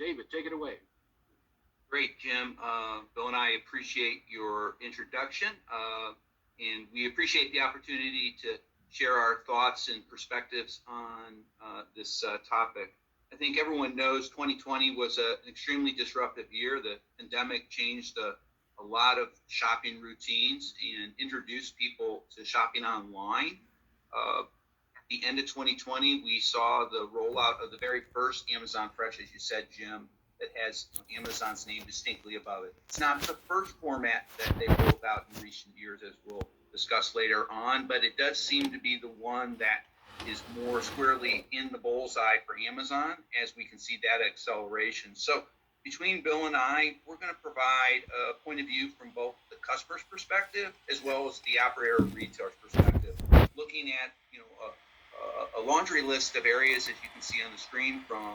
David, take it away. Great, Jim. Bill and I appreciate your introduction, and we appreciate the opportunity to share our thoughts and perspectives on this topic. I think everyone knows 2020 was an extremely disruptive year. The pandemic changed a lot of shopping routines and introduced people to shopping online. At the end of 2020, we saw the rollout of the very first Amazon Fresh, as you said, Jim, that has Amazon's name distinctly above it. It's not the first format that they rolled out in recent years, as we'll discuss later on, but it does seem to be the one that is more squarely in the bullseye for Amazon, as we can see that acceleration. So between Bill and I, we're going to provide a point of view from both the customer's perspective as well as the operator or retailer's perspective, looking at a laundry list of areas, as you can see on the screen, from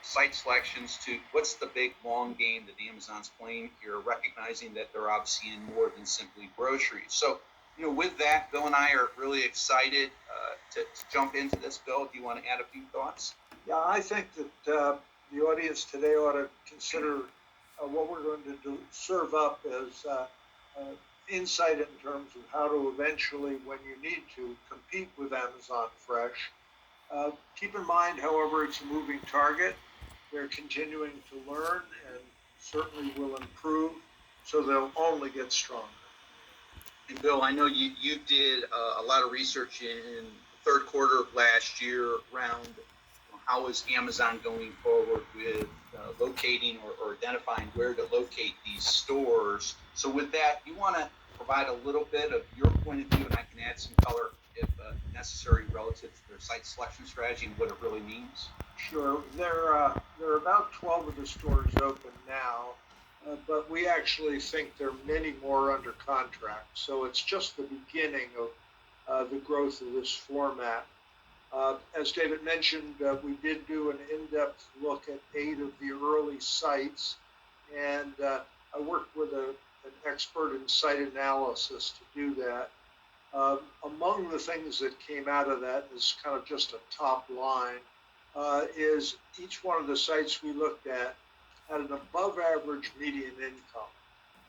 site selections to what's the big long game that Amazon's playing here, recognizing that they're obviously in more than simply groceries. So, with that, Bill and I are really excited to jump into this. Bill, do you want to add a few thoughts? Yeah, I think that the audience today ought to consider what we're going to serve up as insight in terms of how to eventually, when you need to, compete with Amazon Fresh. Keep in mind, however, it's a moving target. They're continuing to learn and certainly will improve, so they'll only get stronger. And Bill, I know you did a lot of research in the third quarter of last year around how is Amazon going forward with locating or identifying where to locate these stores. So with that, you want to provide a little bit of your point of view, and I can add some color if necessary relative to their site selection strategy and what it really means. Sure. There are about 12 of the stores open now, but we actually think there are many more under contract. So it's just the beginning of the growth of this format. As David mentioned, we did do an in-depth look at 8 of the early sites, and I worked with an expert in site analysis to do that. Among the things that came out of that is kind of just a top line, is each one of the sites we looked at had an above average median income.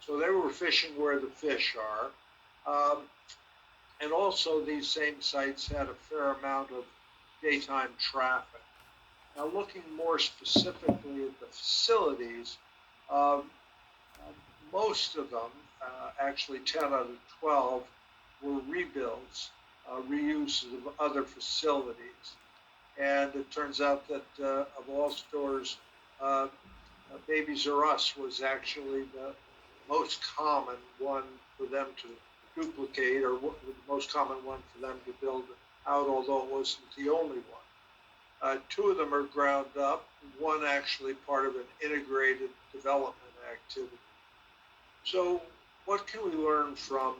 So they were fishing where the fish are. And also these same sites had a fair amount of daytime traffic. Now looking more specifically at the facilities, most of them, actually 10 out of 12, were rebuilds, reuses of other facilities. And it turns out that of all stores, Babies R Us was actually the most common one for them to duplicate, or the most common one for them to build out, although it wasn't the only one. 2 of them are ground up, one actually part of an integrated development activity. So what can we learn from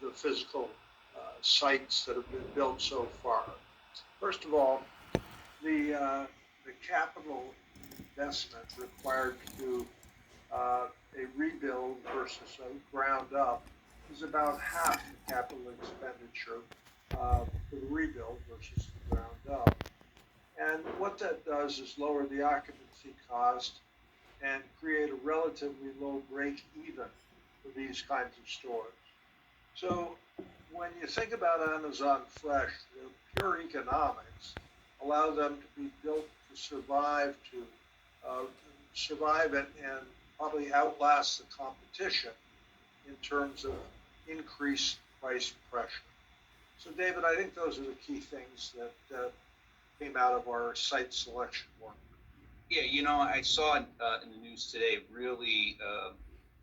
the physical sites that have been built so far? First of all, the capital investment required to do a rebuild versus a ground up is about half the capital expenditure for the rebuild versus the ground up. And what that does is lower the occupancy cost and create a relatively low break even for these kinds of stores. So when you think about Amazon Fresh, the pure economics allow them to be built to survive, and probably outlast the competition in terms of increased price pressure. So David, I think those are the key things that came out of our site selection work. Yeah, I saw in the news today really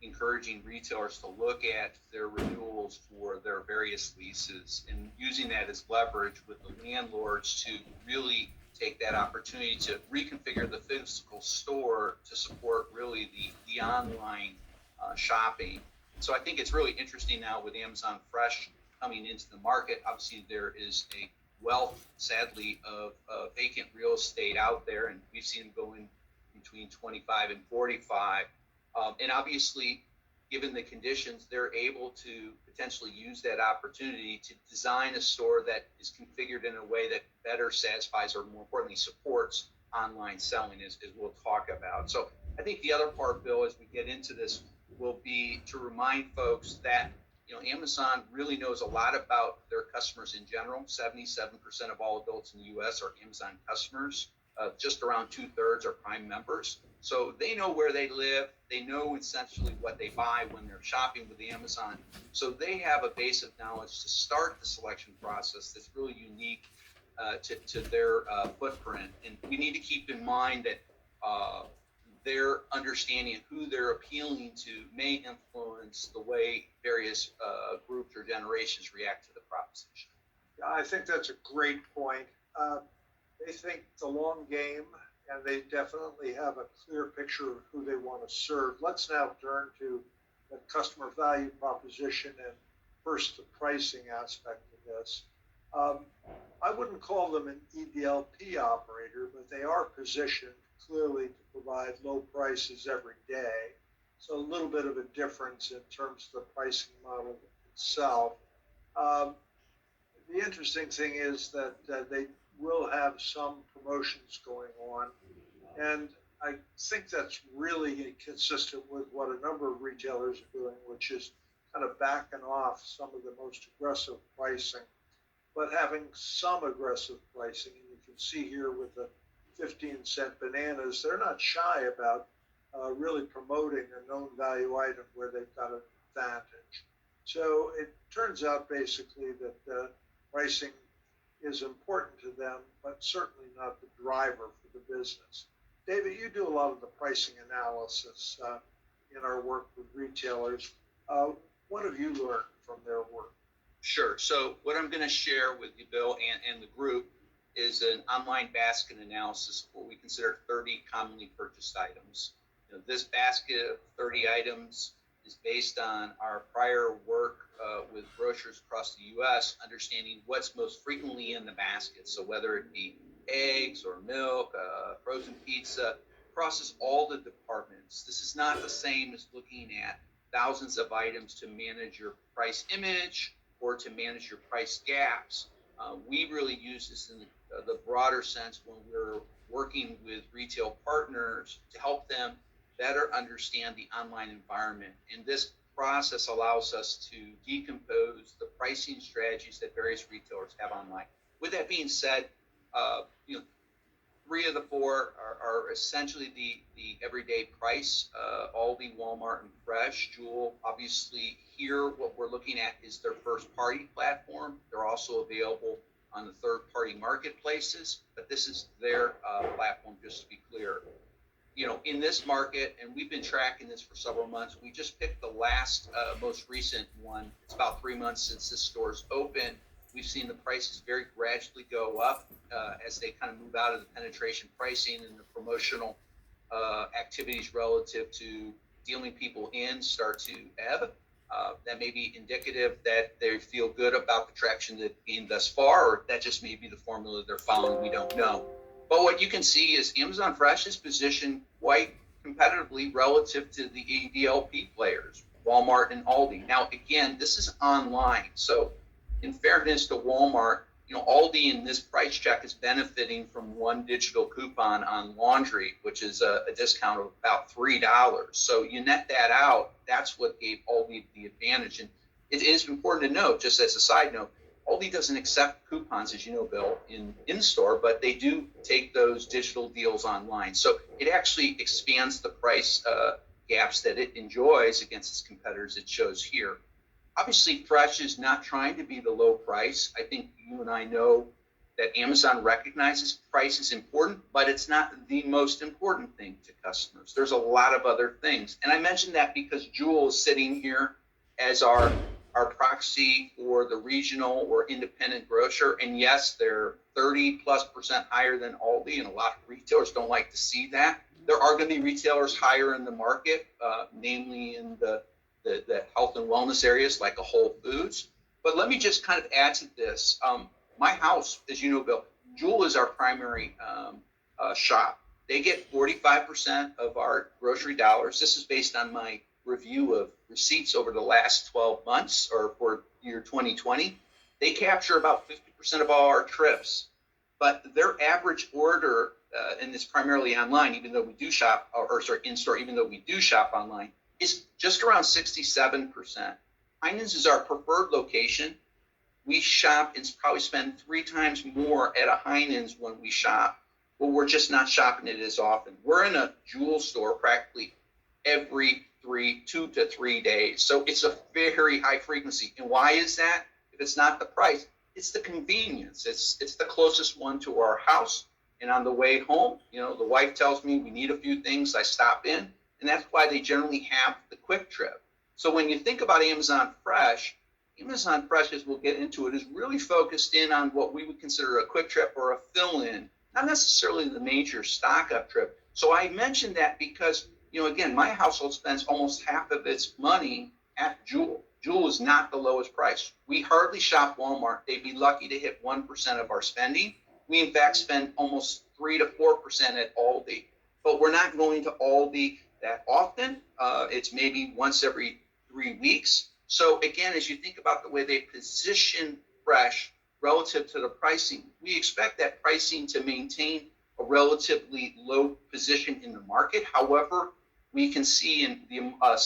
encouraging retailers to look at their renewals for their various leases and using that as leverage with the landlords to really take that opportunity to reconfigure the physical store to support really the online shopping. So I think it's really interesting now with Amazon Fresh coming into the market. Obviously, there is a wealth, sadly, of vacant real estate out there, and we've seen them going between 25 and 45. And obviously, given the conditions, they're able to potentially use that opportunity to design a store that is configured in a way that better satisfies, or more importantly, supports online selling, as we'll talk about. So I think the other part, Bill, as we get into this, will be to remind folks that Amazon really knows a lot about their customers in general. 77% of all adults in the U.S. are Amazon customers. Just around 2/3 are Prime members. So they know where they live. They know essentially what they buy when they're shopping with Amazon. So they have a base of knowledge to start the selection process that's really unique to their footprint. And we need to keep in mind that their understanding of who they're appealing to may influence the way various groups or generations react to the proposition. Yeah, I think that's a great point. They think the long game, and they definitely have a clear picture of who they want to serve. Let's now turn to the customer value proposition and first the pricing aspect of this. I wouldn't call them an EDLP operator, but they are positioned clearly to provide low prices every day. So a little bit of a difference in terms of the pricing model itself. The interesting thing is that they will have some promotions going on, and I think that's really consistent with what a number of retailers are doing, which is kind of backing off some of the most aggressive pricing, but having some aggressive pricing. And you can see here with the 15-cent bananas, they're not shy about really promoting a known value item where they've got an advantage. So it turns out basically that pricing is important to them, but certainly not the driver for the business. David, you do a lot of the pricing analysis in our work with retailers. What have you learned from their work? Sure. So what I'm going to share with you, Bill, and the group is an online basket analysis of what we consider 30 commonly purchased items. This basket of 30 items is based on our prior work with grocers across the U.S., understanding what's most frequently in the basket. So whether it be eggs or milk, frozen pizza, crosses all the departments. This is not the same as looking at thousands of items to manage your price image or to manage your price gaps. We really use this in the broader sense when we're working with retail partners to help them better understand the online environment. And this process allows us to decompose the pricing strategies that various retailers have online. With that being said, 3 of the 4 are essentially the everyday price, Aldi, Walmart, and Fresh. Jewel, obviously here what we're looking at is their first party platform. They're also available on the third-party marketplaces, but this is their platform, just to be clear. In this market, and we've been tracking this for several months, we just picked the last, most recent one. It's about 3 months since this store's open. We've seen the prices very gradually go up as they kind of move out of the penetration pricing and the promotional activities relative to dealing people in start to ebb. That may be indicative that they feel good about the traction they've gained thus far, or that just may be the formula they're following. We don't know. But what you can see is Amazon Fresh is positioned quite competitively relative to the EDLP players, Walmart and Aldi. Now, again, this is online. So in fairness to Walmart, Aldi in this price check is benefiting from one digital coupon on laundry, which is a discount of about $3. So you net that out, that's what gave Aldi the advantage. And it is important to note, just as a side note, Aldi doesn't accept coupons, as you know, Bill, in store, but they do take those digital deals online. So it actually expands the price gaps that it enjoys against its competitors. It shows here. Obviously, Fresh is not trying to be the low price. I think you and I know that Amazon recognizes price is important, but it's not the most important thing to customers. There's a lot of other things. And I mentioned that because Jewel is sitting here as our proxy for the regional or independent grocer. And yes, they're 30+% higher than Aldi, and a lot of retailers don't like to see that. There are going to be retailers higher in the market, namely in the health and wellness areas like a Whole Foods. But let me just kind of add to this. My house, as you know, Bill, Jewel is our primary shop. They get 45% of our grocery dollars. This is based on my review of receipts over the last 12 months or for year 2020. They capture about 50% of all our trips. But their average order and it's primarily online, even though we do shop, in store, even though we do shop online, is just around 67%. Heinen's is our preferred location. We shop and probably spend 3 times more at a Heinen's when we shop, but we're just not shopping it as often. We're in a jewel store practically every 2 to 3 days. So it's a very high frequency. And why is that? If it's not the price, it's the convenience. It's the closest one to our house. And on the way home, the wife tells me we need a few things, I stop in. And that's why they generally have the quick trip. So when you think about Amazon Fresh, as we'll get into it, is really focused in on what we would consider a quick trip or a fill-in, not necessarily the major stock-up trip. So I mentioned that because, again, my household spends almost half of its money at Jewel. Jewel is not the lowest price. We hardly shop Walmart. They'd be lucky to hit 1% of our spending. We, in fact, spend almost 3 to 4% at Aldi. But we're not going to Aldi that often. It's maybe once every 3 weeks. So again, as you think about the way they position Fresh relative to the pricing, we expect that pricing to maintain a relatively low position in the market. However, we can see in the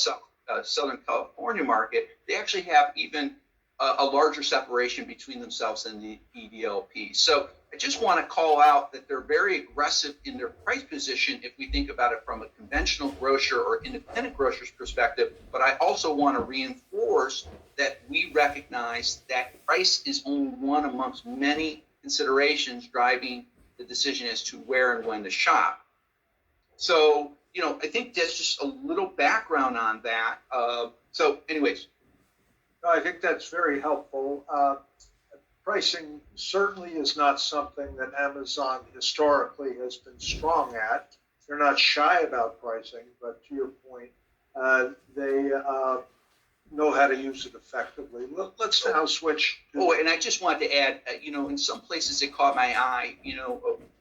Southern California market, they actually have even a larger separation between themselves and the EDLP. So I just want to call out that they're very aggressive in their price position if we think about it from a conventional grocer or independent grocer's perspective. But I also want to reinforce that we recognize that price is only one amongst many considerations driving the decision as to where and when to shop. So, I think that's just a little background on that. So anyways. I think that's very helpful. Pricing certainly is not something that Amazon historically has been strong at. They're not shy about pricing, but to your point, they know how to use it effectively. Let's now switch to... and I just wanted to add, in some places it caught my eye.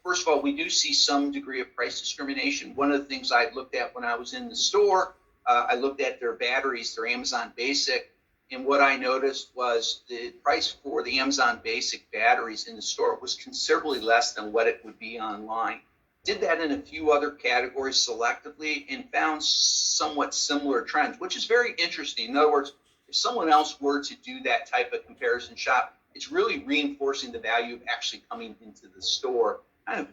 First of all, we do see some degree of price discrimination. One of the things I looked at when I was in the store, I looked at their batteries, their Amazon Basic. And what I noticed was the price for the Amazon Basic batteries in the store was considerably less than what it would be online. Did that in a few other categories selectively and found somewhat similar trends, which is very interesting. In other words, if someone else were to do that type of comparison shop, it's really reinforcing the value of actually coming into the store, kind of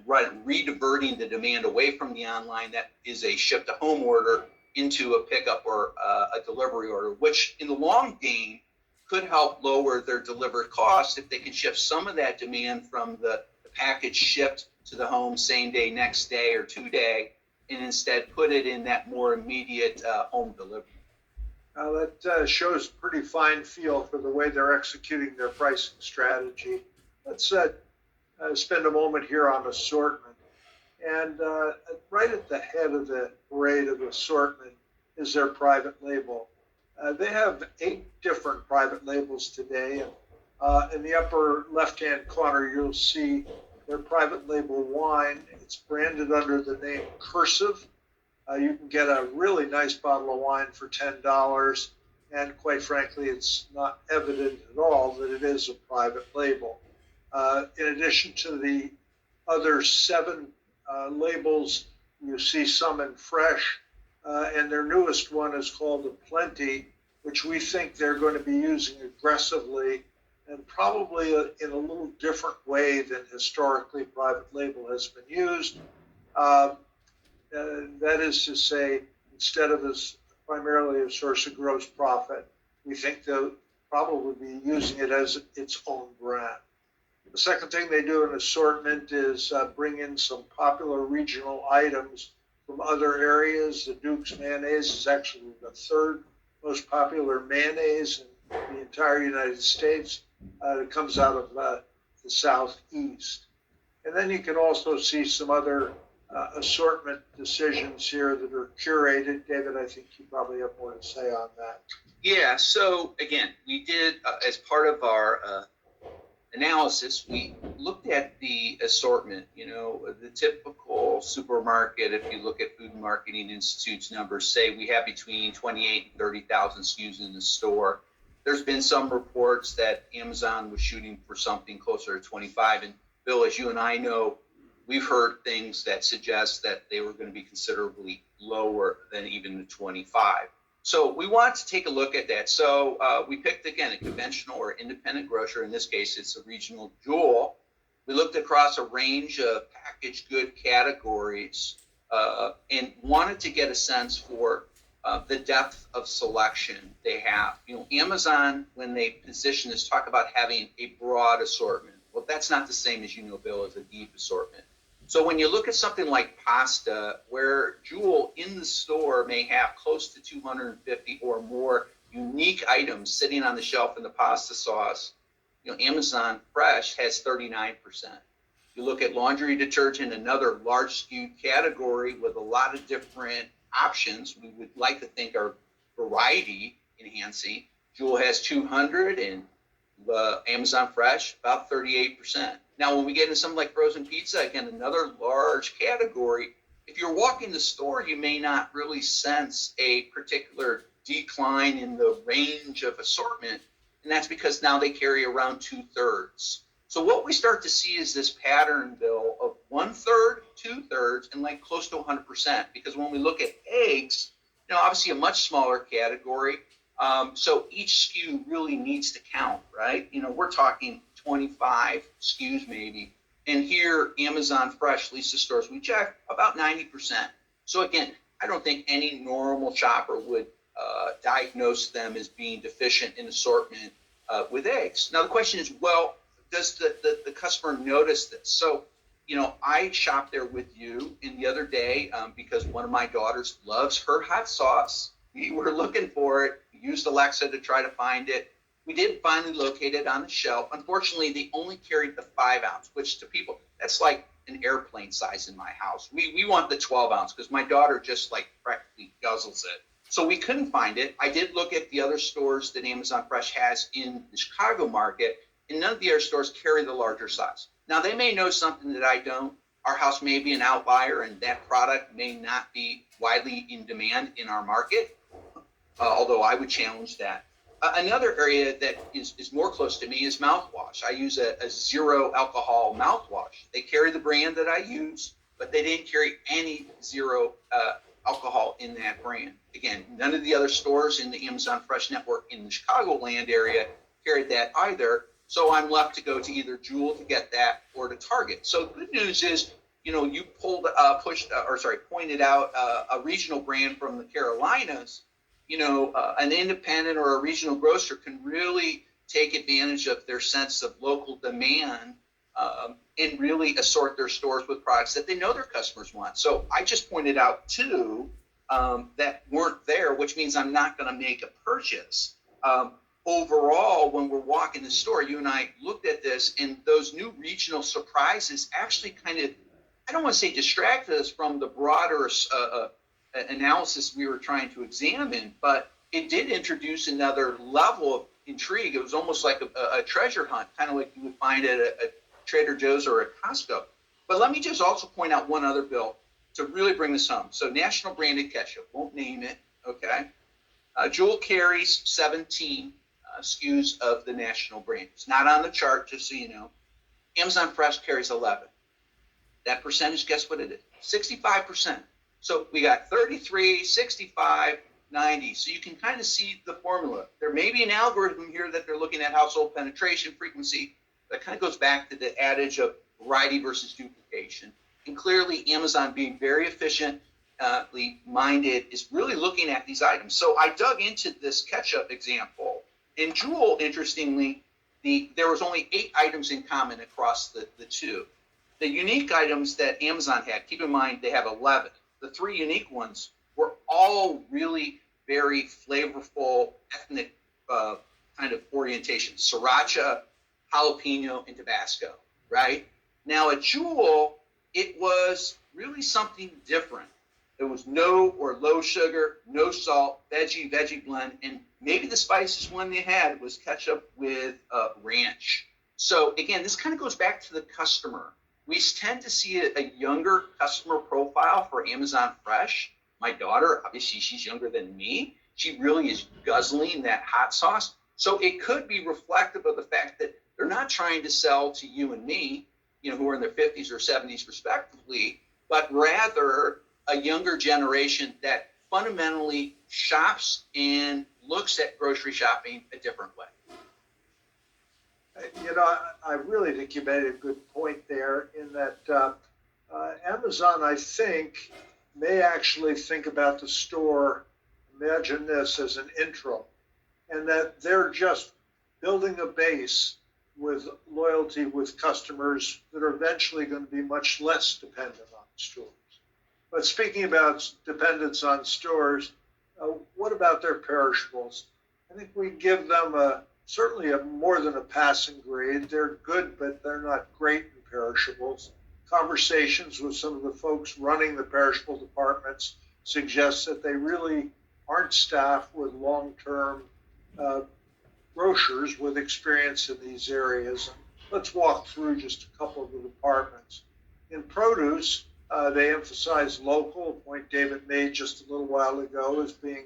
re-diverting the demand away from the online that is a ship-to-home order into a pickup or a delivery order, which in the long game could help lower their delivered costs if they can shift some of that demand from the package shipped to the home same day, next day, or 2 day, and instead put it in that more immediate home delivery. That shows pretty fine feel for the way they're executing their pricing strategy. Let's spend a moment here on assortment. And right at the head of the parade of assortment is their private label. They have 8 different private labels today. And in the upper left-hand corner, you'll see their private label wine. It's branded under the name Cursive. You can get a really nice bottle of wine for $10. And quite frankly, it's not evident at all that it is a private label. In addition to the other 7 labels, you see some in Fresh, and their newest one is called the Plenty, which we think they're going to be using aggressively and probably in a little different way than historically private label has been used. That is to say, instead of as primarily a source of gross profit, we think they'll probably be using it as its own brand. The second thing they do in assortment is bring in some popular regional items from other areas. The Duke's mayonnaise is actually the 3rd most popular mayonnaise in the entire United States. It comes out of the Southeast. And then you can also see some other assortment decisions here that are curated. David, I think you probably have more to say on that. Yeah, so again, we did, as part of our analysis, we looked at the assortment. The typical supermarket, if you look at Food and Marketing Institute's numbers, say we have between 28 and 30,000 SKUs in the store. There's been some reports that Amazon was shooting for something closer to 25. And Bill, as you and I know, we've heard things that suggest that they were going to be considerably lower than even the 25. So we want to take a look at that. So we picked, again, a conventional or independent grocer. In this case, it's a regional Jewel. We looked across a range of packaged good categories and wanted to get a sense for the depth of selection they have. You know, Amazon, when they position this, talk about having a broad assortment. Well, that's not the same as, you know, Bill, as a deep assortment. So when you look at something like pasta, where Jewel in the store may have close to 250 or more unique items sitting on the shelf in the pasta sauce, you know, Amazon Fresh has 39%. You look at laundry detergent, another large SKU category with a lot of different options. We would like to think are variety enhancing. Jewel has 200 and Amazon Fresh about 38%. Now, when we get into something like frozen pizza, again, another large category, if you're walking the store, you may not really sense a particular decline in the range of assortment. And that's because now they carry around 2/3. So what we start to see is this pattern, Bill, of 1/3, 2/3, and like close to 100%. Because when we look at eggs, you know, obviously a much smaller category. So each SKU really needs to count, right? You know, we're talking 25 SKUs maybe. And here, Amazon Fresh, Lisa stores, we check about 90%. So again, I don't think any normal shopper would diagnose them as being deficient in assortment with eggs. Now, the question is, well, does the customer notice this? So, you know, I shopped there with you in the other day because one of my daughters loves her hot sauce. We were looking for it. We used Alexa to try to find it. We did finally locate it on the shelf. Unfortunately, they only carried the 5 ounce, which to people, that's like an airplane size in my house. We want the 12 ounce because my daughter just like practically guzzles it. So we couldn't find it. I did look at the other stores that Amazon Fresh has in the Chicago market, and none of the other stores carry the larger size. Now, they may know something that I don't. Our house may be an outlier, and that product may not be widely in demand in our market, although I would challenge that. Another area that is more close to me is mouthwash. I use a zero alcohol mouthwash. They carry the brand that I use, but they didn't carry any zero alcohol in that brand. Again, none of the other stores in the Amazon Fresh network in the Chicagoland area carried that either. So I'm left to go to either Jewel to get that or to Target. So the good news is, you know, you pointed out a regional brand from the Carolinas. You know, an independent or a regional grocer can really take advantage of their sense of local demand and really assort their stores with products that they know their customers want. So I just pointed out 2 that weren't there, which means I'm not going to make a purchase. Overall, when we're walking the store, you and I looked at this, and those new regional surprises actually kind of, I don't want to say distracted us from the broader analysis we were trying to examine, but it did introduce another level of intrigue. It was almost like a treasure hunt, kind of like you would find at a Trader Joe's or at Costco. But let me just also point out one other, Bill, to really bring this home. So national branded ketchup, won't name it, okay? Jewel carries 17 SKUs of the national brand. It's not on the chart, just so you know. Amazon Fresh carries 11. That percentage, guess what it is? 65%. So we got 33, 65, 90. So you can kind of see the formula. There may be an algorithm here that they're looking at household penetration frequency. That kind of goes back to the adage of variety versus duplication. And clearly, Amazon, being very efficiently minded, is really looking at these items. So I dug into this ketchup example. In Jewel, interestingly, there was only 8 items in common across the 2. The unique items that Amazon had, keep in mind they have 11. The 3 unique ones were all really very flavorful ethnic kind of orientation. Sriracha, jalapeno, and Tabasco, right? Now at Jewel, it was really something different. There was no or low sugar, no salt, veggie blend, and maybe the spiciest one they had was ketchup with ranch. So again, this kind of goes back to the customer. We tend to see a younger customer profile for Amazon Fresh. My daughter, obviously, she's younger than me. She really is guzzling that hot sauce. So it could be reflective of the fact that they're not trying to sell to you and me. who are in their 50s or 70s respectively, but rather a younger generation that fundamentally shops and looks at grocery shopping a different way. I really think you made a good point there in that Amazon, I think, may actually think about the store, imagine this as an intro, and that they're just building a base with loyalty with customers that are eventually going to be much less dependent on stores. But speaking about dependence on stores, what about their perishables? I think we give them certainly a more than a passing grade. They're good, but they're not great in perishables. Conversations with some of the folks running the perishable departments suggest that they really aren't staffed with long-term grocers with experience in these areas. And let's walk through just a couple of the departments. In produce, they emphasize local, a point David made just a little while ago as being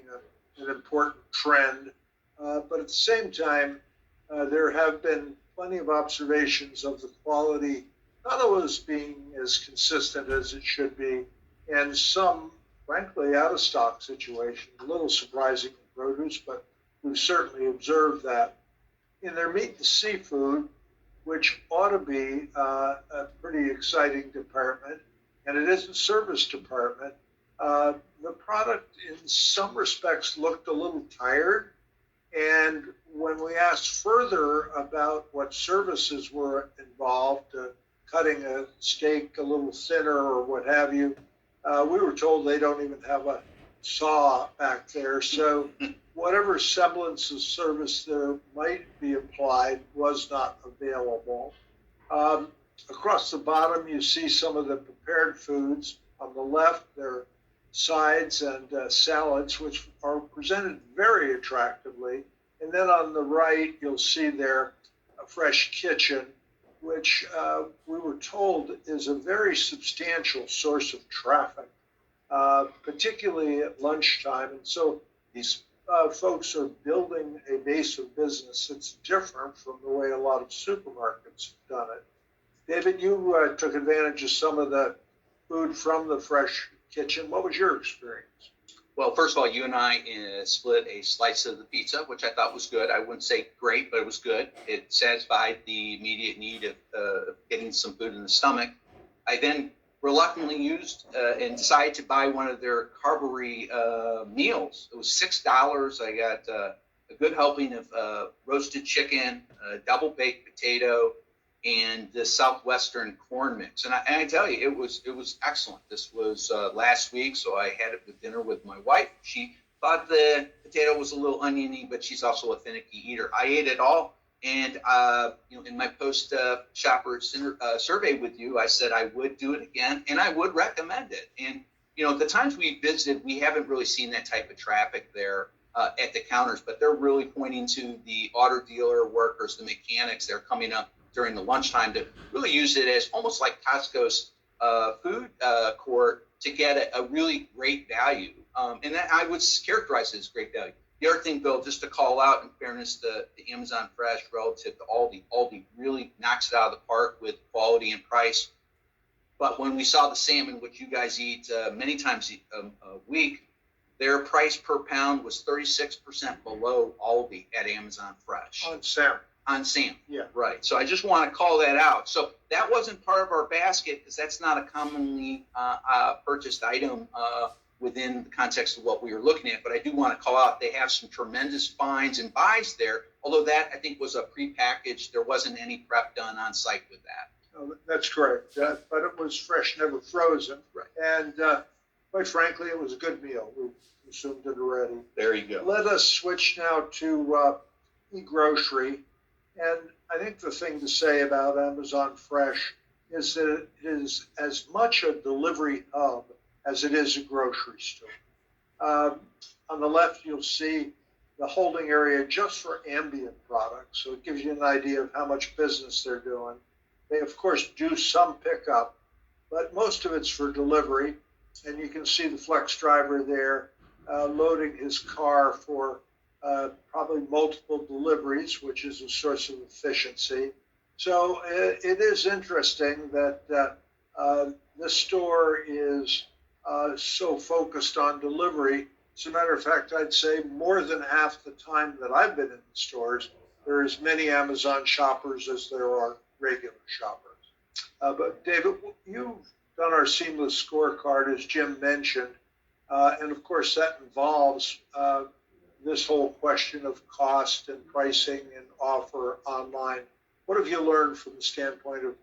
an important trend. But at the same time, there have been plenty of observations of the quality not always being as consistent as it should be, and some, frankly, out-of-stock situation. A little surprising in produce, but we've certainly observed that. In their meat and seafood, which ought to be a pretty exciting department, and it is a service department, the product in some respects looked a little tired. And when we asked further about what services were involved, cutting a steak a little thinner or what have you, we were told they don't even have a saw back there. So whatever semblance of service there might be applied was not available. Across the bottom, you see some of the prepared foods. On the left, they're sides and salads, which are presented very attractively. And then on the right, you'll see there a fresh kitchen, which we were told is a very substantial source of traffic, particularly at lunchtime. And so these folks are building a base of business that's different from the way a lot of supermarkets have done it. David, you took advantage of some of the food from the fresh kitchen. What was your experience? Well, first of all, you and I split a slice of the pizza, which I thought was good. I wouldn't say great, but it was good. It satisfied the immediate need of getting some food in the stomach. I then reluctantly used and decided to buy one of their Carvery meals. It was $6. I got a good helping of roasted chicken, double baked potato, and the Southwestern corn mix. And I tell you, it was excellent. This was last week, so I had it with dinner with my wife. She thought the potato was a little oniony, but she's also a finicky eater. I ate it all, and in my post shopper survey with you, I said I would do it again, and I would recommend it. And the times we visited, we haven't really seen that type of traffic there at the counters, but they're really pointing to the auto dealer workers, the mechanics. They're coming up during the lunchtime to really use it as almost like Costco's food court to get a really great value. And that I would characterize it as great value. The other thing, Bill, just to call out, in fairness to Amazon Fresh relative to Aldi really knocks it out of the park with quality and price. But when we saw the salmon, which you guys eat many times a week, their price per pound was 36% below Aldi at Amazon Fresh. On salmon. On salmon. Yeah. Right. So I just want to call that out. So that wasn't part of our basket because that's not a commonly purchased item within the context of what we were looking at. But I do want to call out they have some tremendous finds and buys there, although that I think was a prepackaged. There wasn't any prep done on site with that. Oh, that's correct. But it was fresh, never frozen. Right. And quite frankly, it was a good meal. We consumed it already. There you go. Let us switch now to e-grocery. And I think the thing to say about Amazon Fresh is that it is as much a delivery hub as it is a grocery store. On the left, you'll see the holding area just for ambient products. So it gives you an idea of how much business they're doing. They, of course, do some pickup, but most of it's for delivery. And you can see the flex driver there loading his car for probably multiple deliveries, which is a source of efficiency. So it is interesting that this store is so focused on delivery. As a matter of fact, I'd say more than half the time that I've been in the stores, there are as many Amazon shoppers as there are regular shoppers. But David, you've done our seamless scorecard, as Jim mentioned, and of course that involves this whole question of cost and pricing and offer online. What have you learned from the standpoint of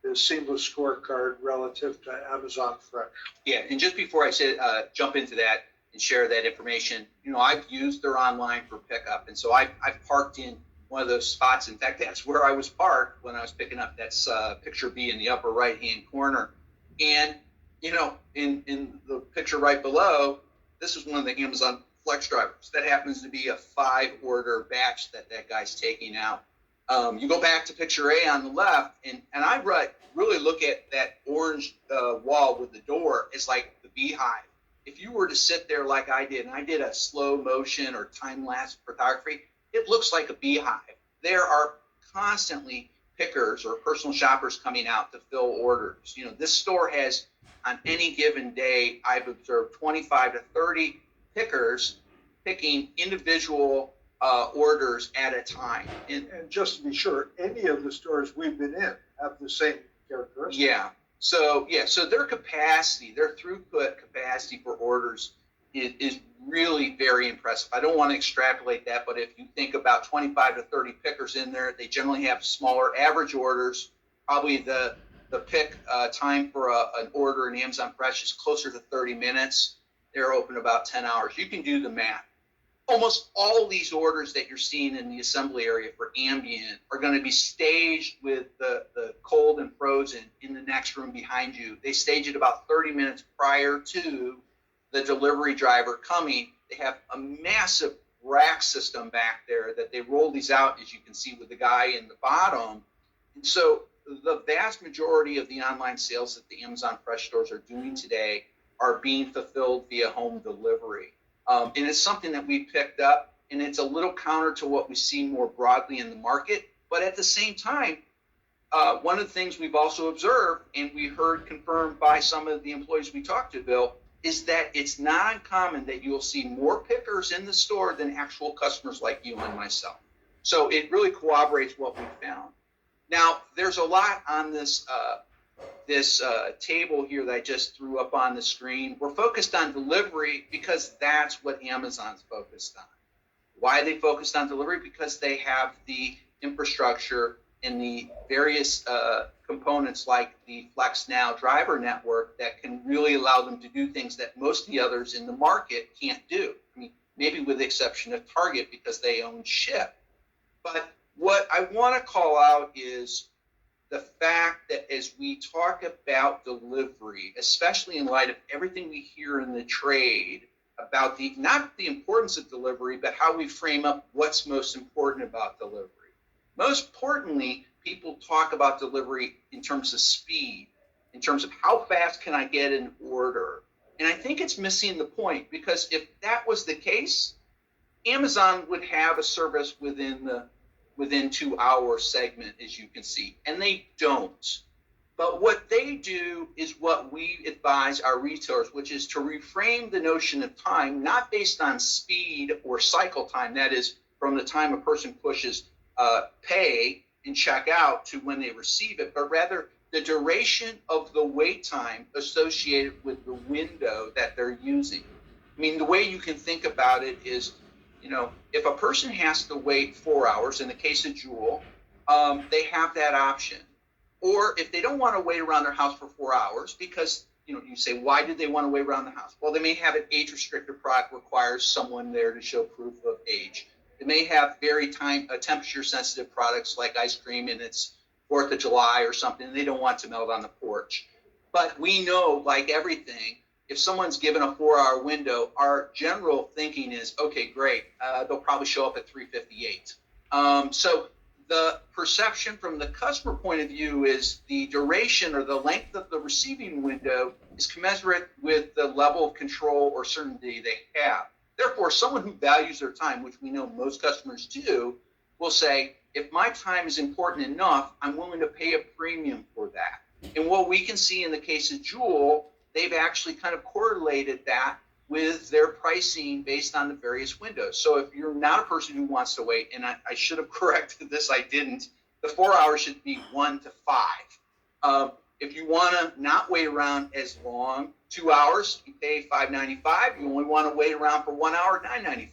the seamless scorecard relative to Amazon Fresh? Yeah, and just before I say jump into that and share that information, I've used their online for pickup, and so I've parked in one of those spots. In fact, that's where I was parked when I was picking up. That's picture B in the upper right-hand corner, and in the picture right below, this is one of the Amazon Flex drivers. That happens to be a 5-order batch that guy's taking out. You go back to picture A on the left, and I really look at that orange wall with the door as like the beehive. If you were to sit there like I did, and I did a slow motion or time-lapse photography, it looks like a beehive. There are constantly pickers or personal shoppers coming out to fill orders. This store has, on any given day, I've observed 25 to 30 pickers picking individual orders at a time. And just to be sure, any of the stores we've been in have the same characteristics. Yeah. So their capacity, their throughput capacity for orders is really very impressive. I don't want to extrapolate that, but if you think about 25 to 30 pickers in there, they generally have smaller average orders. Probably the pick time for an order in Amazon Fresh is closer to 30 minutes. They're open about 10 hours. You can do the math. Almost all these orders that you're seeing in the assembly area for ambient are going to be staged with the cold and frozen in the next room behind you. They stage it about 30 minutes prior to the delivery driver coming. They have a massive rack system back there that they roll these out, as you can see with the guy in the bottom. And so the vast majority of the online sales that the Amazon Fresh stores are doing today are being fulfilled via home delivery. And it's something that we picked up, and it's a little counter to what we see more broadly in the market. But at the same time, one of the things we've also observed, and we heard confirmed by some of the employees we talked to, Bill, is that it's not uncommon that you'll see more pickers in the store than actual customers like you and myself. So it really corroborates what we found. Now, there's a lot on this table here that I just threw up on the screen. We're focused on delivery because that's what Amazon's focused on. Why are they focused on delivery? Because they have the infrastructure and the various components like the FlexNow driver network that can really allow them to do things that most of the others in the market can't do. I mean, maybe with the exception of Target because they own Ship. But what I want to call out is the fact that as we talk about delivery, especially in light of everything we hear in the trade about not the importance of delivery, but how we frame up what's most important about delivery. Most importantly, people talk about delivery in terms of speed, in terms of how fast can I get an order. And I think it's missing the point, because if that was the case, Amazon would have a service within 2-hour segment, as you can see, and they don't. But what they do is what we advise our retailers, which is to reframe the notion of time, not based on speed or cycle time, that is from the time a person pushes pay and check out to when they receive it, but rather the duration of the wait time associated with the window that they're using. I mean, the way you can think about it is, if a person has to wait 4 hours, in the case of Jewel, they have that option. Or if they don't want to wait around their house for 4 hours, because, you say, why did they want to wait around the house? Well, they may have an age-restricted product requires someone there to show proof of age. They may have very temperature-sensitive products like ice cream, and it's 4th of July or something, and they don't want to melt on the porch. But we know, like everything, if someone's given a 4-hour window, our general thinking is, okay, great, they'll probably show up at 3:58. So the perception from the customer point of view is the duration or the length of the receiving window is commensurate with the level of control or certainty they have. Therefore, someone who values their time, which we know most customers do, will say, if my time is important enough, I'm willing to pay a premium for that. And what we can see in the case of Jewel, they've actually kind of correlated that with their pricing based on the various windows. So if you're not a person who wants to wait, and I should have corrected this, I didn't, the 4 hours should be 1 to 5. If you want to not wait around as long, 2 hours, you pay $5.95. You only want to wait around for 1 hour, $9.95.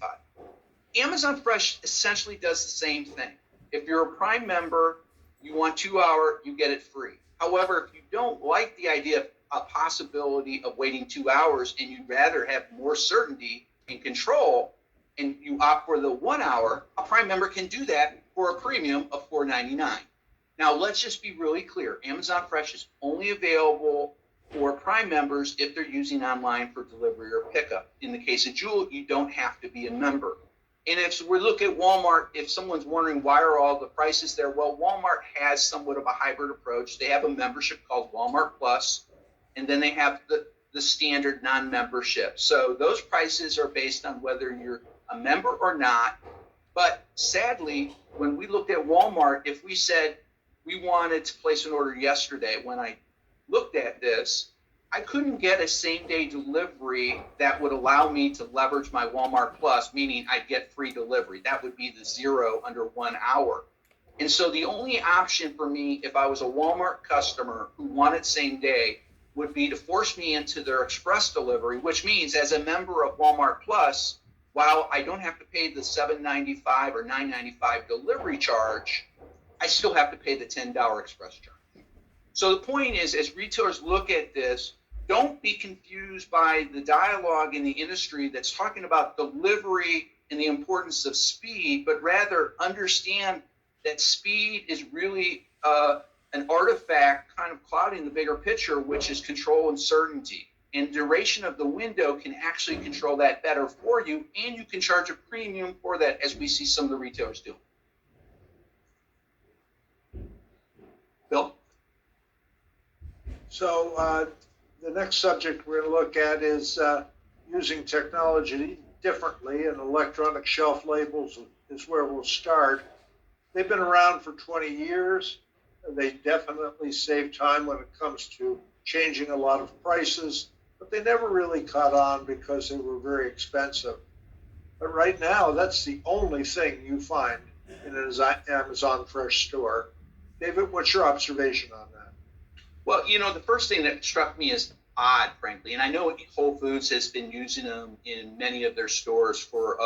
Amazon Fresh essentially does the same thing. If you're a Prime member, you want 2 hours, you get it free. However, if you don't like the idea of a possibility of waiting 2 hours and you'd rather have more certainty and control, and you opt for the 1 hour, a Prime member can do that for a premium of $4.99. Now, let's just be really clear. Amazon Fresh is only available for Prime members if they're using online for delivery or pickup. In the case of Jewel, you don't have to be a member. And if we look at Walmart, if someone's wondering why are all the prices there, well, Walmart has somewhat of a hybrid approach. They have a membership called Walmart Plus, and then they have the standard non-membership. So those prices are based on whether you're a member or not. But sadly, when we looked at Walmart, if we said we wanted to place an order yesterday, when I looked at this, I couldn't get a same-day delivery that would allow me to leverage my Walmart Plus, meaning I'd get free delivery. That would be the 0 under 1 hour. And so the only option for me, if I was a Walmart customer who wanted same day, would be to force me into their express delivery, which means as a member of Walmart Plus, while I don't have to pay the $7.95 or $9.95 delivery charge, I still have to pay the $10 express charge. So the point is, as retailers look at this, don't be confused by the dialogue in the industry that's talking about delivery and the importance of speed, but rather understand that speed is really an artifact kind of clouding the bigger picture, which is control and certainty. And duration of the window can actually control that better for you, and you can charge a premium for that, as we see some of the retailers do. Bill? So the next subject we're going to look at is using technology differently, and electronic shelf labels is where we'll start. They've been around for 20 years. They definitely save time when it comes to changing a lot of prices, but they never really caught on because they were very expensive. But right now, that's the only thing you find in an Amazon Fresh store. David, what's your observation on that? Well, the first thing that struck me as odd, frankly, and I know Whole Foods has been using them in many of their stores for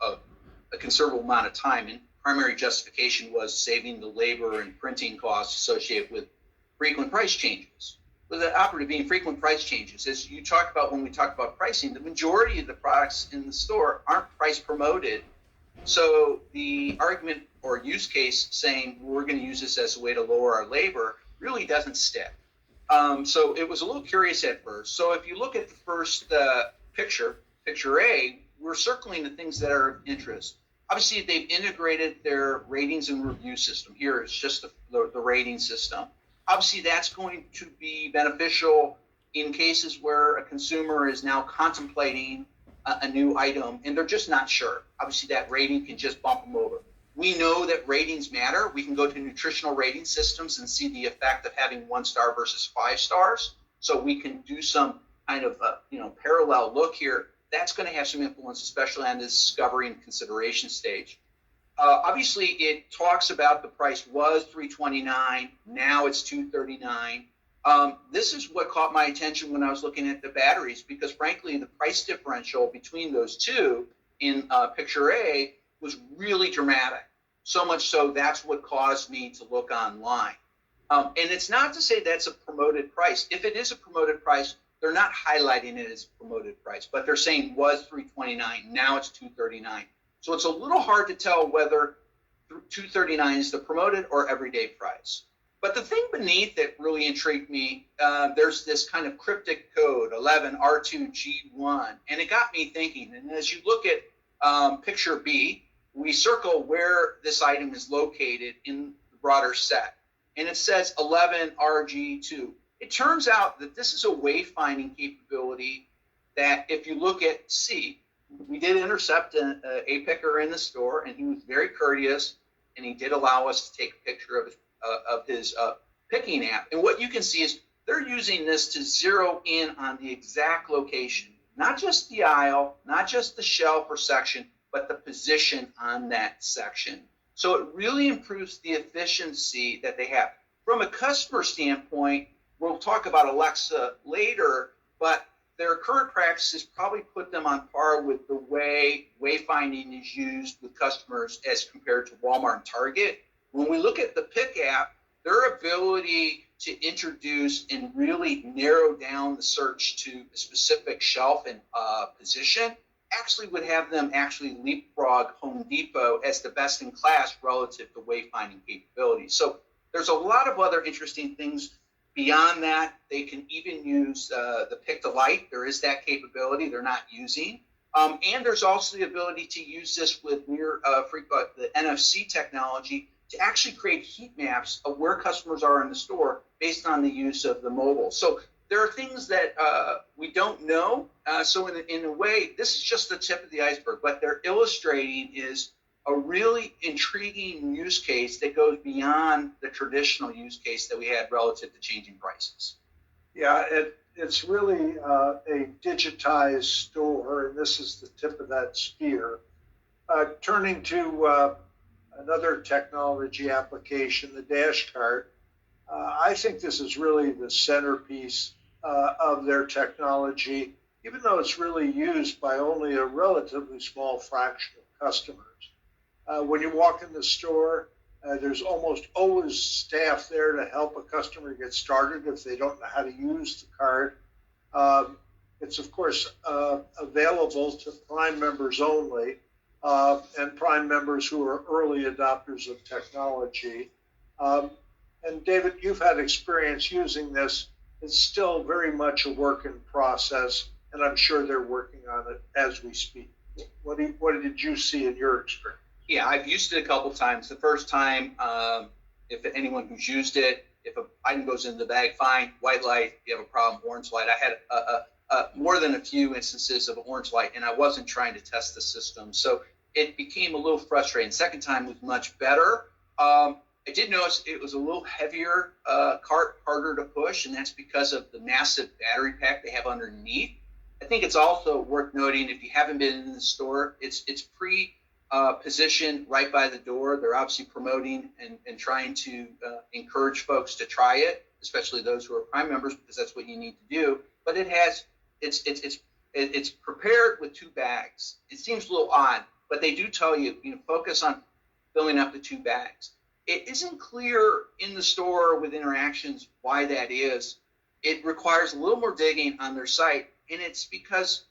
a considerable amount of time, and primary justification was saving the labor and printing costs associated with frequent price changes. But the operative being frequent price changes, as you talked about when we talked about pricing, the majority of the products in the store aren't price promoted. So the argument or use case saying we're going to use this as a way to lower our labor really doesn't stick. So it was a little curious at first. So if you look at the first picture A, we're circling the things that are of interest. Obviously, they've integrated their ratings and review system. Here, it's just the rating system. Obviously, that's going to be beneficial in cases where a consumer is now contemplating a new item and they're just not sure. Obviously, that rating can just bump them over. We know that ratings matter. We can go to nutritional rating systems and see the effect of having 1 star versus 5 stars. So we can do some kind of parallel look here. That's going to have some influence, especially on the discovery and consideration stage. Obviously, it talks about the price was $3.29. Now it's $2.39. This is what caught my attention when I was looking at the batteries, because frankly, the price differential between those two in picture A was really dramatic. So much so that's what caused me to look online. And it's not to say that's a promoted price. If it is a promoted price, they're not highlighting it as promoted price, but they're saying was $3.29. Now it's $2.39. So it's a little hard to tell whether $2.39 is the promoted or everyday price. But the thing beneath it really intrigued me. There's this kind of cryptic code, 11R2G1, and it got me thinking. And as you look at picture B, we circle where this item is located in the broader set. And it says 11RG2. It turns out that this is a wayfinding capability that if you look at C, we did intercept a picker in the store, and he was very courteous. and he did allow us to take a picture of his picking app. And what you can see is they're using this to zero in on the exact location, not just the aisle, not just the shelf or section, but the position on that section. So it really improves the efficiency that they have. From a customer standpoint, we'll talk about Alexa later, but their current practices probably put them on par with the way wayfinding is used with customers as compared to Walmart and Target. When we look at the Pick app, their ability to introduce and really narrow down the search to a specific shelf and position actually would have them actually leapfrog Home Depot as the best in class relative to wayfinding capabilities. So there's a lot of other interesting things beyond that. They can even use the Pick to Light. There is that capability they're not using. And there's also the ability to use this with the NFC technology to actually create heat maps of where customers are in the store based on the use of the mobile. So there are things that we don't know. So in a way, this is just the tip of the iceberg. What they're illustrating is a really intriguing use case that goes beyond the traditional use case that we had relative to changing prices. Yeah, it's really a digitized store, and this is the tip of that spear. Turning to another technology application, the Dash Cart, I think this is really the centerpiece of their technology, even though it's really used by only a relatively small fraction of customers. When you walk in the store, there's almost always staff there to help a customer get started if they don't know how to use the cart. It's, of course, available to Prime members only, and Prime members who are early adopters of technology. And David, you've had experience using this. It's still very much a work in process, and I'm sure they're working on it as we speak. What did you see in your experience? Yeah, I've used it a couple times. The first time, if anyone who's used it, if an item goes into the bag, fine. White light, if you have a problem, orange light. I had more than a few instances of orange light, and I wasn't trying to test the system. So it became a little frustrating. Second time was much better. I did notice it was a little heavier cart, harder to push, and that's because of the massive battery pack they have underneath. I think it's also worth noting, if you haven't been in the store, it's positioned right by the door. They're obviously promoting and trying to encourage folks to try it, especially those who are Prime members, because that's what you need to do. But it's prepared with 2 bags. It seems a little odd, but they do tell you, focus on filling up the 2 bags. It isn't clear in the store with interactions why that is. It requires a little more digging on their site, and it's because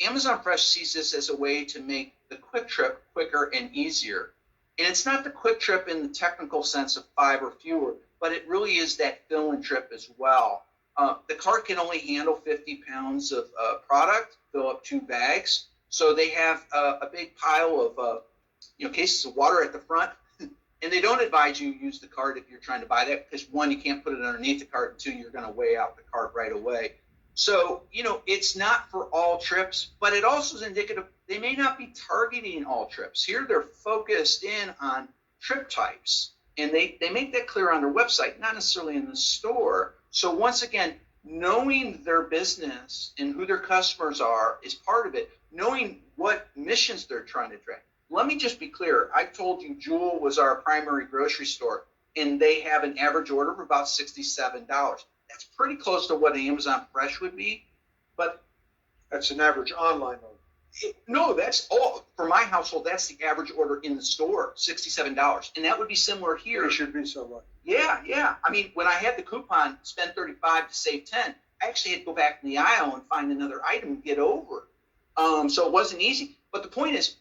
Amazon Fresh sees this as a way to make the quick trip quicker and easier. And it's not the quick trip in the technical sense of 5 or fewer, but it really is that fill and trip as well. The cart can only handle 50 pounds of product, fill up 2 bags. So they have a big pile of cases of water at the front. And they don't advise you use the cart if you're trying to buy that, because 1, you can't put it underneath the cart, and 2, you're going to weigh out the cart right away. So, it's not for all trips, but it also is indicative they may not be targeting all trips. Here they're focused in on trip types, and they make that clear on their website, not necessarily in the store. So once again, knowing their business and who their customers are is part of it, knowing what missions they're trying to drive. Let me just be clear. I told you Jewel was our primary grocery store, and they have an average order of about $67. That's pretty close to what Amazon Fresh would be, but That's an average online order. No, that's all for my household. That's the average order in the store, $67, and that would be similar here. It should be so much. Yeah. I mean, when I had the coupon, spend 35 to save 10, I actually had to go back in the aisle and find another item and get over. So it wasn't easy. But the point is,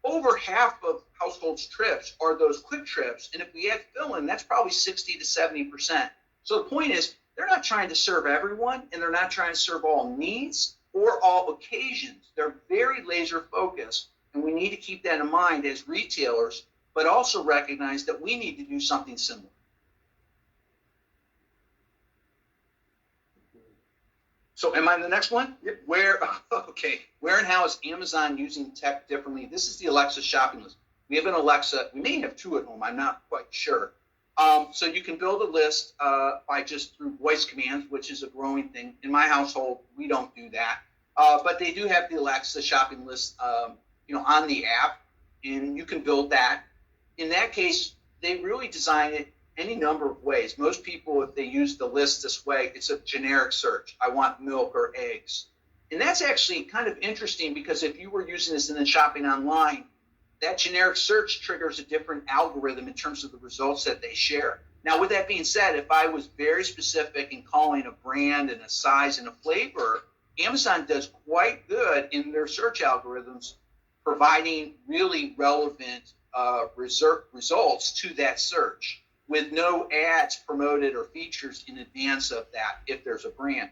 over half of households' trips are those quick trips, and if we add fill-in, that's probably 60 to 70%. So the point is, they're not trying to serve everyone, and they're not trying to serve all needs or all occasions. They're very laser focused, and we need to keep that in mind as retailers, but also recognize that we need to do something similar. So am I the next one? Yep. Where and how is Amazon using tech differently? This is the Alexa shopping list. We have an Alexa. We may have two at home. I'm not quite sure. So you can build a list by just through voice commands, which is a growing thing. In my household, we don't do that. But they do have the Alexa shopping list, on the app, and you can build that. In that case, they really design it any number of ways. Most people, if they use the list this way, it's a generic search. I want milk or eggs. And that's actually kind of interesting because if you were using this and then shopping online, that generic search triggers a different algorithm in terms of the results that they share. Now, with that being said, if I was very specific in calling a brand and a size and a flavor, Amazon does quite good in their search algorithms, providing really relevant results to that search with no ads promoted or features in advance of that if there's a brand.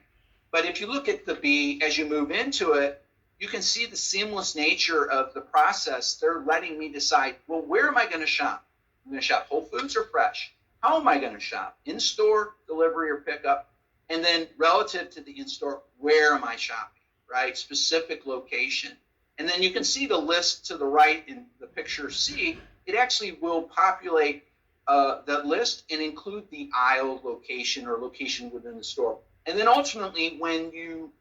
But if you look at the B, as you move into it, you can see the seamless nature of the process. They're letting me decide, well, where am I going to shop? I'm going to shop Whole Foods or Fresh? How am I going to shop? In-store, delivery, or pickup? And then relative to the in-store, where am I shopping, right? Specific location. And then you can see the list to the right in the picture C. It actually will populate that list and include the aisle location or location within the store. And then ultimately,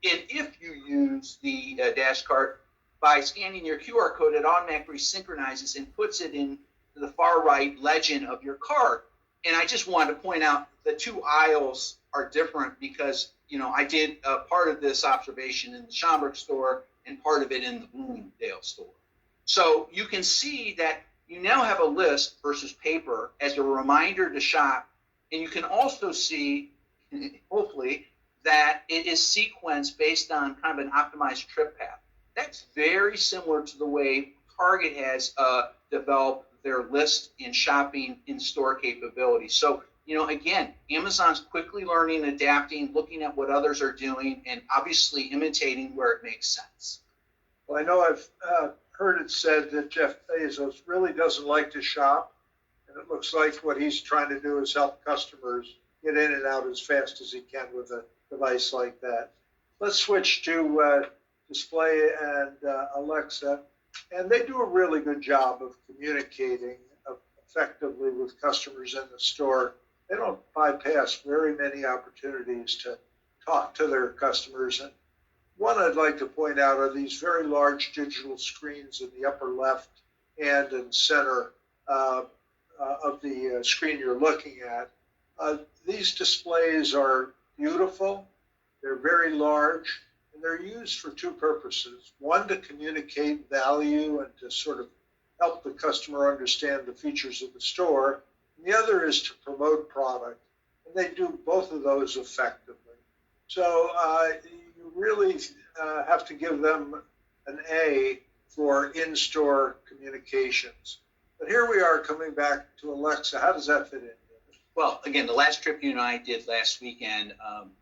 if you use the Dash Cart, by scanning your QR code, it automatically synchronizes and puts it in the far right legend of your cart. And I just wanted to point out the two aisles are different because, I did part of this observation in the Schaumburg store and part of it in the Bloomingdale store. So you can see that you now have a list versus paper as a reminder to shop. And you can also see, hopefully, that it is sequenced based on kind of an optimized trip path. That's very similar to the way Target has developed their list and shopping in-store capabilities. So, again, Amazon's quickly learning, adapting, looking at what others are doing, and obviously imitating where it makes sense. Well, I know I've heard it said that Jeff Bezos really doesn't like to shop, and it looks like what he's trying to do is help customers get in and out as fast as he can with a device like that. Let's switch to Display and Alexa, and they do a really good job of communicating effectively with customers in the store. They don't bypass very many opportunities to talk to their customers. And one I'd like to point out are these very large digital screens in the upper left and in center of the screen you're looking at. These displays are beautiful, they're very large, and they're used for two purposes. One, to communicate value and to sort of help the customer understand the features of the store. And the other is to promote product, and they do both of those effectively. So you really have to give them an A for in-store communications. But here we are coming back to Alexa. How does that fit in? Well, again, the last trip you and I did last weekend,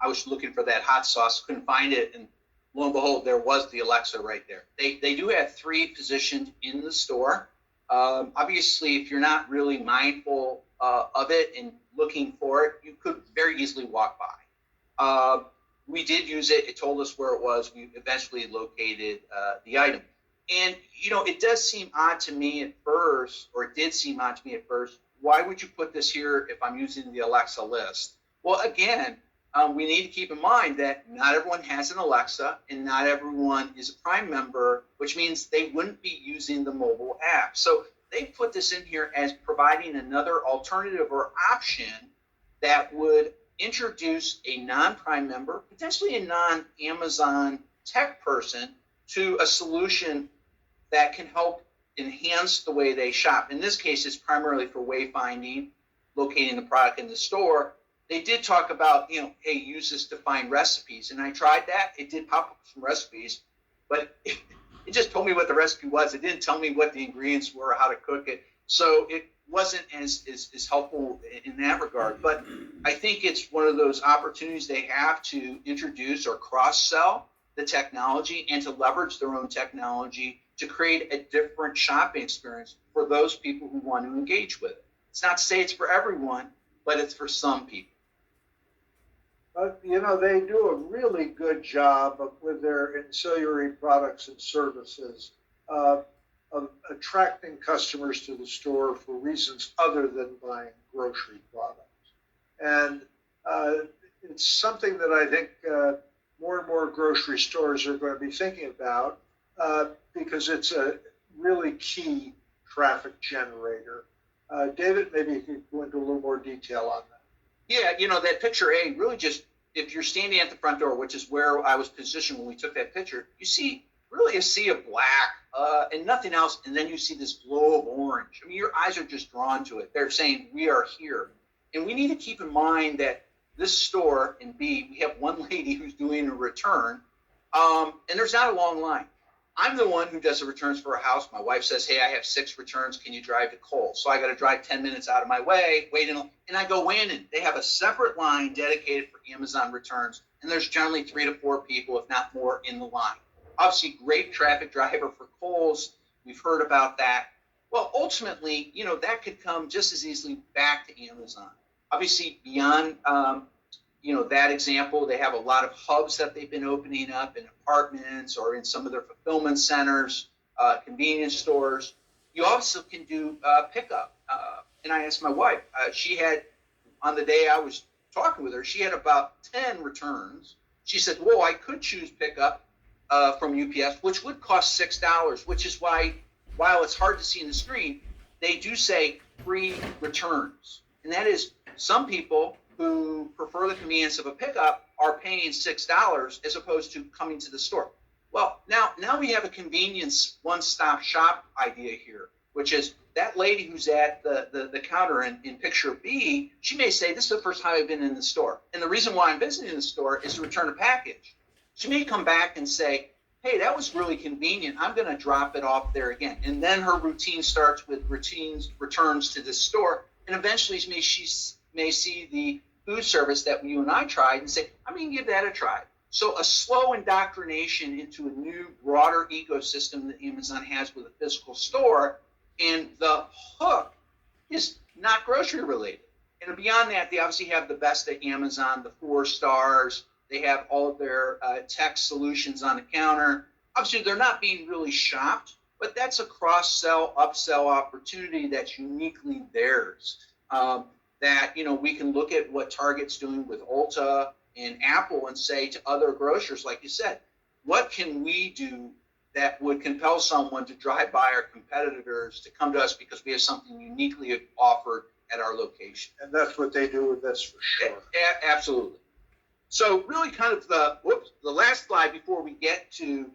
I was looking for that hot sauce, couldn't find it, and lo and behold, there was the Alexa right there. They do have three positioned in the store. Obviously, if you're not really mindful of it and looking for it, you could very easily walk by. We did use it. It told us where it was. We eventually located the item. And, it does seem odd to me at first, or it did seem odd to me at first. Why would you put this here if I'm using the Alexa list? Well, again, we need to keep in mind that not everyone has an Alexa and not everyone is a Prime member, which means they wouldn't be using the mobile app. So they put this in here as providing another alternative or option that would introduce a non-Prime member, potentially a non-Amazon tech person, to a solution that can help enhance the way they shop. In this case, it's primarily for wayfinding, locating the product in the store. They did talk about, hey, use this to find recipes. And I tried that. It did pop up some recipes, but it just told me what the recipe was. It didn't tell me what the ingredients were or how to cook it. So it wasn't as helpful in that regard. But I think it's one of those opportunities they have to introduce or cross-sell the technology and to leverage their own technology to create a different shopping experience for those people who want to engage with it. It's not to say it's for everyone, but it's for some people. But, they do a really good job with their ancillary products and services. of attracting customers to the store for reasons other than buying grocery products. And it's something that I think more and more grocery stores are going to be thinking about because it's a really key traffic generator. David, maybe you could go into a little more detail on that. Yeah, that picture A really just, if you're standing at the front door, which is where I was positioned when we took that picture, you see really a sea of black and nothing else. And then you see this glow of orange. I mean, your eyes are just drawn to it. They're saying, we are here. And we need to keep in mind that this store in B, we have one lady who's doing a return, and there's not a long line. I'm the one who does the returns for a house. My wife says, hey, I have 6 returns. Can you drive to Kohl's? So I got to drive 10 minutes out of my way, wait, and I go in, and they have a separate line dedicated for Amazon returns, and there's generally 3 to 4 people, if not more, in the line. Obviously, great traffic driver for Kohl's. We've heard about that. Well, ultimately, that could come just as easily back to Amazon. Obviously, beyond that example, they have a lot of hubs that they've been opening up in apartments or in some of their fulfillment centers, convenience stores. You also can do pickup. And I asked my wife, she had, on the day I was talking with her, she had about 10 returns. She said, whoa, I could choose pickup from UPS, which would cost $6, which is why, while it's hard to see in the screen, they do say free returns. And that is, some people who prefer the convenience of a pickup are paying $6 as opposed to coming to the store. Well, now we have a convenience one-stop shop idea here, which is that lady who's at the counter in picture B, she may say, this is the first time I've been in the store. And the reason why I'm visiting the store is to return a package. She may come back and say, hey, that was really convenient. I'm going to drop it off there again. And then her routine starts with returns to the store. And eventually she may see the food service that you and I tried and say, I'm going to give that a try. So a slow indoctrination into a new, broader ecosystem that Amazon has with a physical store. And the hook is not grocery related. And beyond that, they obviously have the best at Amazon, the 4 stars. They have all of their tech solutions on the counter. Obviously, they're not being really shopped, but that's a cross-sell, upsell opportunity that's uniquely theirs. That, we can look at what Target's doing with Ulta and Apple and say to other grocers, like you said, what can we do that would compel someone to drive by our competitors to come to us because we have something uniquely offered at our location? And that's what they do with this for sure. Absolutely. So really kind of the last slide before we get to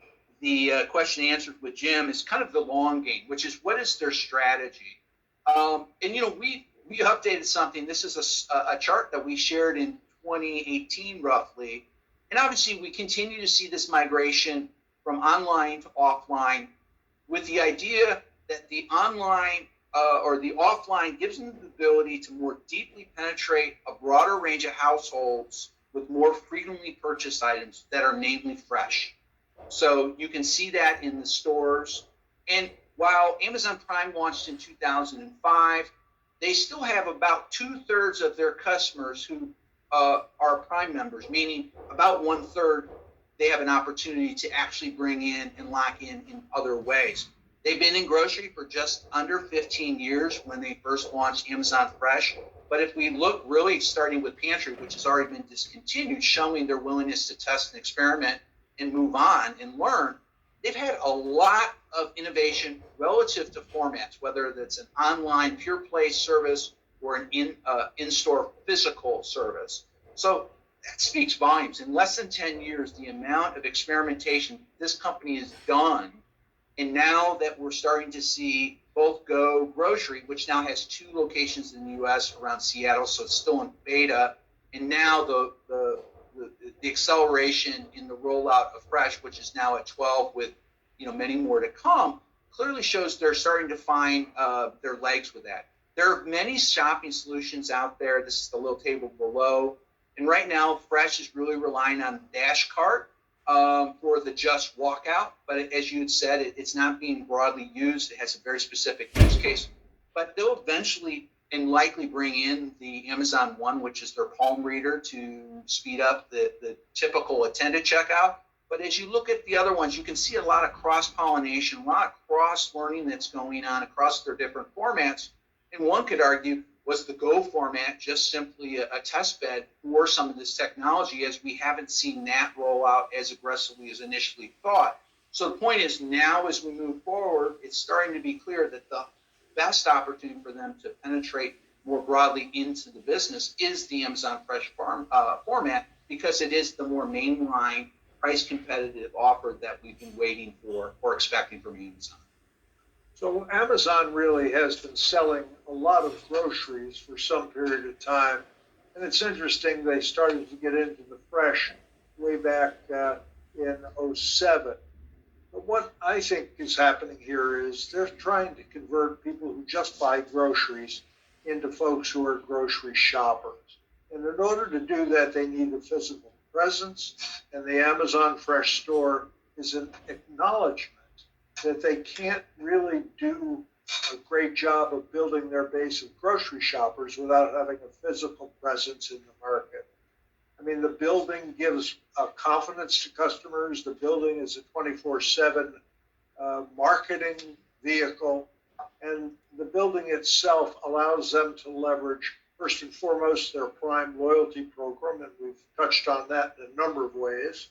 the question and answers with Jim is kind of the long game, which is what is their strategy? We updated something. This is a chart that we shared in 2018 roughly. And obviously we continue to see this migration from online to offline with the idea that the online or the offline gives them the ability to more deeply penetrate a broader range of households with more frequently purchased items that are namely fresh. So you can see that in the stores. And while Amazon Prime launched in 2005, they still have about 2/3 of their customers who are Prime members, meaning about 1/3 they have an opportunity to actually bring in and lock in other ways. They've been in grocery for just under 15 years when they first launched Amazon Fresh. But if we look really starting with Pantry, which has already been discontinued, showing their willingness to test and experiment and move on and learn, they've had a lot of innovation relative to formats, whether that's an online pure play service or an in-store physical service. So that speaks volumes. In less than 10 years, the amount of experimentation this company has done, and now that we're starting to see both Go Grocery, which now has 2 locations in the U.S. around Seattle, so it's still in beta, and now the acceleration in the rollout of Fresh, which is now at 12 with many more to come, clearly shows they're starting to find their legs with that. There are many shopping solutions out there. This is the little table below. And right now, Fresh is really relying on Dash Cart for the just walkout. But as you had said, it's not being broadly used. It has a very specific use case. But they'll eventually and likely bring in the Amazon One, which is their palm reader, to speed up the typical attended checkout. But as you look at the other ones, you can see a lot of cross-pollination, a lot of cross-learning that's going on across their different formats. And one could argue, was the Go format just simply a test bed for some of this technology, as we haven't seen that roll out as aggressively as initially thought? So the point is, now as we move forward, it's starting to be clear that the best opportunity for them to penetrate more broadly into the business is the Amazon Fresh format, because it is the more mainline, price competitive offer that we've been waiting for or expecting from Amazon. So Amazon really has been selling a lot of groceries for some period of time. And it's interesting, they started to get into the fresh way back in '07. But what I think is happening here is they're trying to convert people who just buy groceries into folks who are grocery shoppers. And in order to do that, they need a physical presence, and the Amazon Fresh store is an acknowledgement that they can't really do a great job of building their base of grocery shoppers without having a physical presence in the market. I mean, the building gives confidence to customers. The building is a 24/7 marketing vehicle, and the building itself allows them to leverage, first and foremost, their Prime loyalty program, and we've touched on that in a number of ways.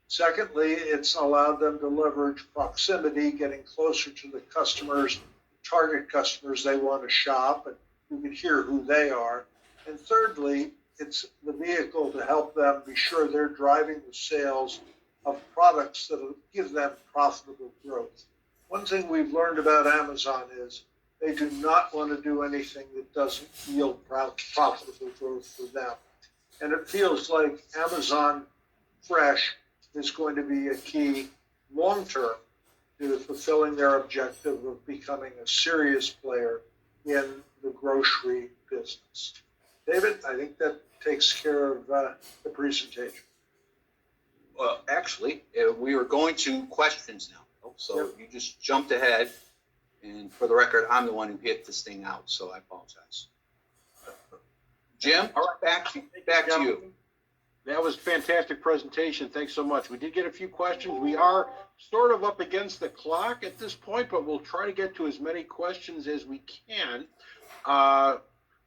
Secondly, it's allowed them to leverage proximity, getting closer to the customers, target customers they want to shop, and you can hear who they are. And thirdly, it's the vehicle to help them be sure they're driving the sales of products that will give them profitable growth. One thing we've learned about Amazon is they do not want to do anything that doesn't yield profitable growth for them. And it feels like Amazon Fresh is going to be a key long-term to fulfilling their objective of becoming a serious player in the grocery business. David, I think that takes care of the presentation. Well, actually, we are going to questions now. So Yep. You just jumped ahead. And for the record, I'm the one who hit this thing out, so I apologize. Jim, all right, back to you. That was a fantastic presentation. Thanks so much. We did get a few questions. We are sort of up against the clock at this point, but we'll try to get to as many questions as we can.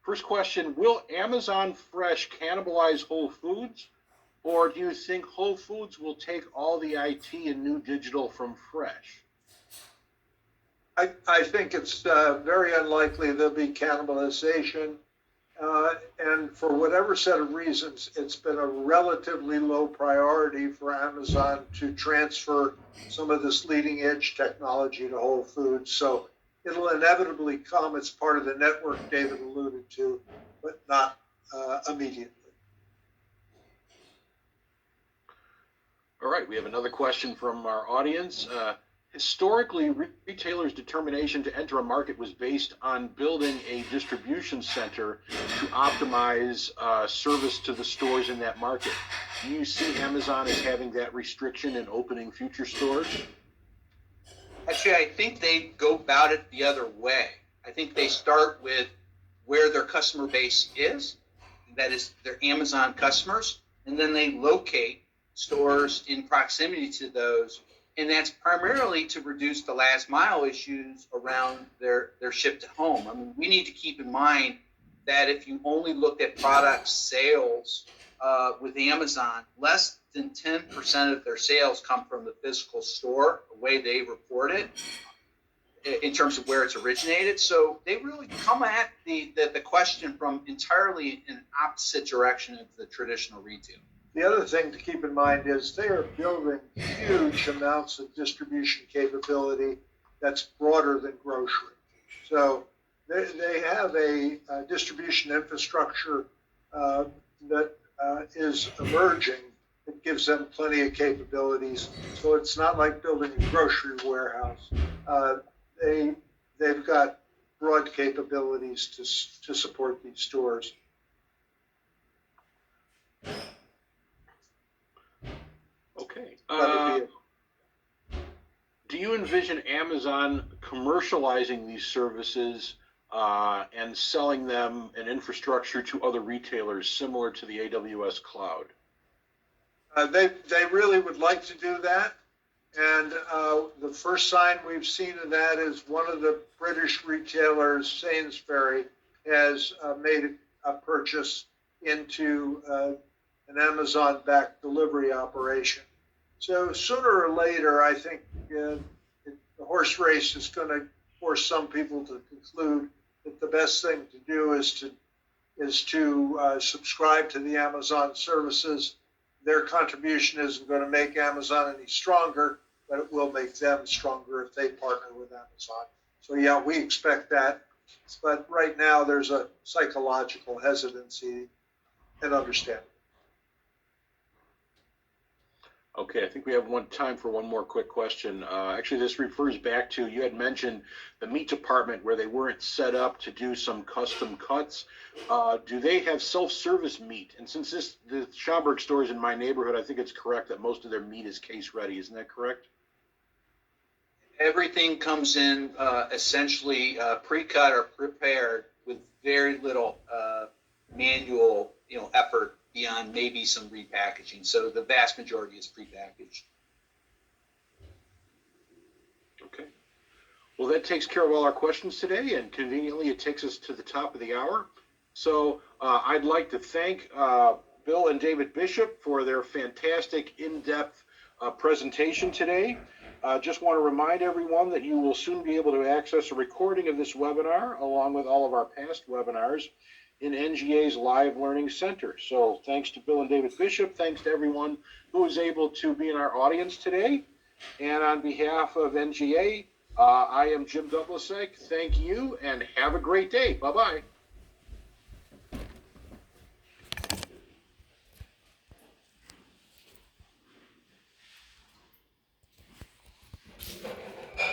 First question, will Amazon Fresh cannibalize Whole Foods? Or do you think Whole Foods will take all the IT and new digital from Fresh? I think it's very unlikely there'll be cannibalization. And for whatever set of reasons, it's been a relatively low priority for Amazon to transfer some of this leading edge technology to Whole Foods. So it'll inevitably come. It's part of the network David alluded to, but not immediately. All right, we have another question from our audience. Historically, retailers' determination to enter a market was based on building a distribution center to optimize service to the stores in that market. Do you see Amazon as having that restriction in opening future stores? Actually, I think they go about it the other way. I think they start with where their customer base is, that is their Amazon customers, and then they locate stores in proximity to those. And that's primarily to reduce the last mile issues around their ship to home. I mean, we need to keep in mind that if you only looked at product sales with Amazon, less than 10% of their sales come from the physical store, the way they report it, in terms of where it's originated. So they really come at the question from entirely an opposite direction of the traditional retail. The other thing to keep in mind is they are building huge amounts of distribution capability that's broader than grocery. So they have a distribution infrastructure that is emerging that gives them plenty of capabilities. So it's not like building a grocery warehouse. They've got broad capabilities to support these stores. Okay. Do you envision Amazon commercializing these services and selling them an infrastructure to other retailers similar to the AWS cloud? They really would like to do that. And the first sign we've seen of that is one of the British retailers, Sainsbury, has made a purchase into an Amazon-backed delivery operation. So sooner or later, I think the horse race is going to force some people to conclude that the best thing to do is to subscribe to the Amazon services. Their contribution isn't going to make Amazon any stronger, but it will make them stronger if they partner with Amazon. So yeah, we expect that. But right now there's a psychological hesitancy and understanding. Okay, I think we have time for one more quick question. Actually, this refers back to, you had mentioned the meat department where they weren't set up to do some custom cuts. Do they have self-service meat? And since the Schaumburg store is in my neighborhood, I think it's correct that most of their meat is case ready. Isn't that correct? Everything comes in essentially pre-cut or prepared with very little manual, effort beyond maybe some repackaging. So the vast majority is prepackaged. Okay. Well, that takes care of all our questions today, and conveniently it takes us to the top of the hour. So I'd like to thank Bill and David Bishop for their fantastic in-depth presentation today. Just want to remind everyone that you will soon be able to access a recording of this webinar along with all of our past webinars in NGA's Live Learning Center. So thanks to Bill and David Bishop, thanks to everyone who was able to be in our audience today. And on behalf of NGA, I am Jim Dublasek. Thank you and have a great day. Bye-bye.